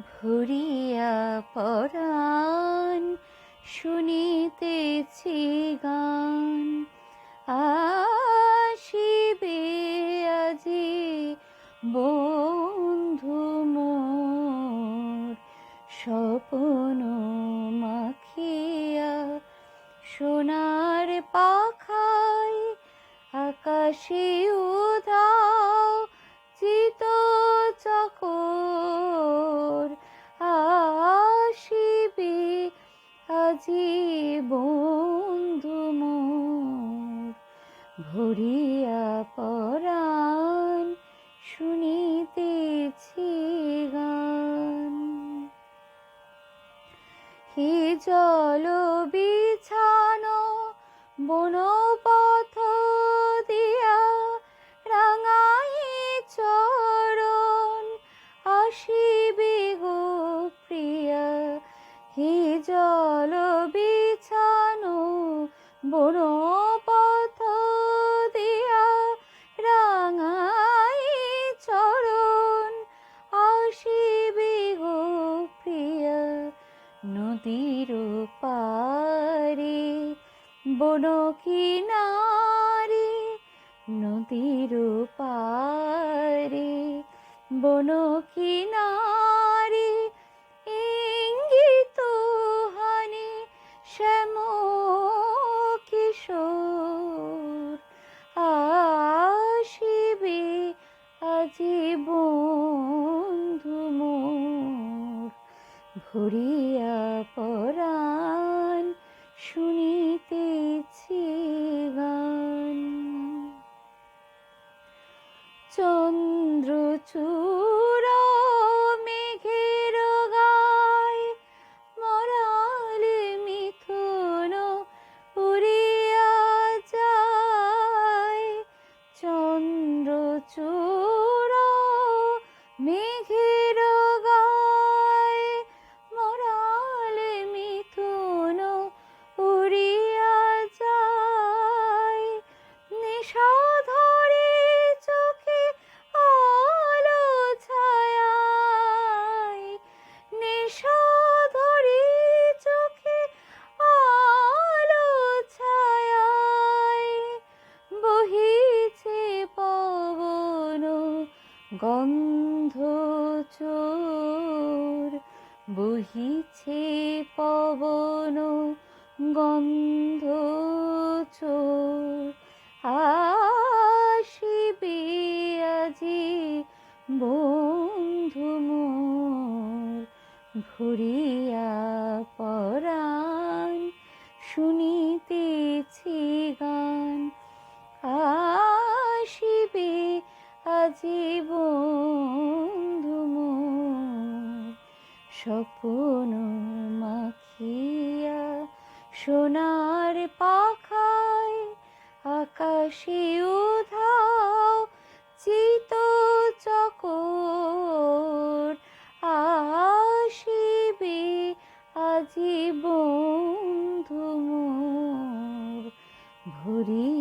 ভরিয়া পরাণ শুনিতেছি গান। আসিবে আজি বন্ধু মোর, স্বপ্ন মাখিয়া সোনার পাখায়। আকাশে উধাও চিত চকোর, আসিবে আজি বন্ধু মোর। ভরিয়া পরাণ শুনিতেছি গান। হে জল বিছানো বনপথ দিয়া, রাঙাই চরণ আসিবে গো প্রিয়া। হে জল বিছানো বনপথ দিয়া, রাঙাই চরণ আসিবে গো প্রিয়া। নদীর পারে বন কিনারে, নদীর পারে বন কিনারে, ইঙ্গিত হানি শ্যাম কিশোর। আসিবে আজি বন্ধু মোর, ভরিয়া পরাণ শুনিতেছি গান। চন্দ্রচূড় মেঘের গায়, মরাল মিথুন উড়িয়া যায়। চন্দ্রচূড় মেঘের গায়, মরাল মিথুন উড়িয়া যায়। নিশাধরে চোখে আলো ছায়ায়, নিশাধরে চোখে আলো ছায়ায়। বহিছে পবন গন্ধ চোর, বহিছে পবন গন্ধ চোর। আসিবে আজি বন্ধু মোর, ভরিয়া পরাণ শুনিতেছি গান। আসিবে আজি বন্ধু মোর, স্বপ্ন মাখিয়া সোনার পাখায়। আকাশে উধাও চিত চকোর, আসিবে আজি বন্ধু মোর, ভরি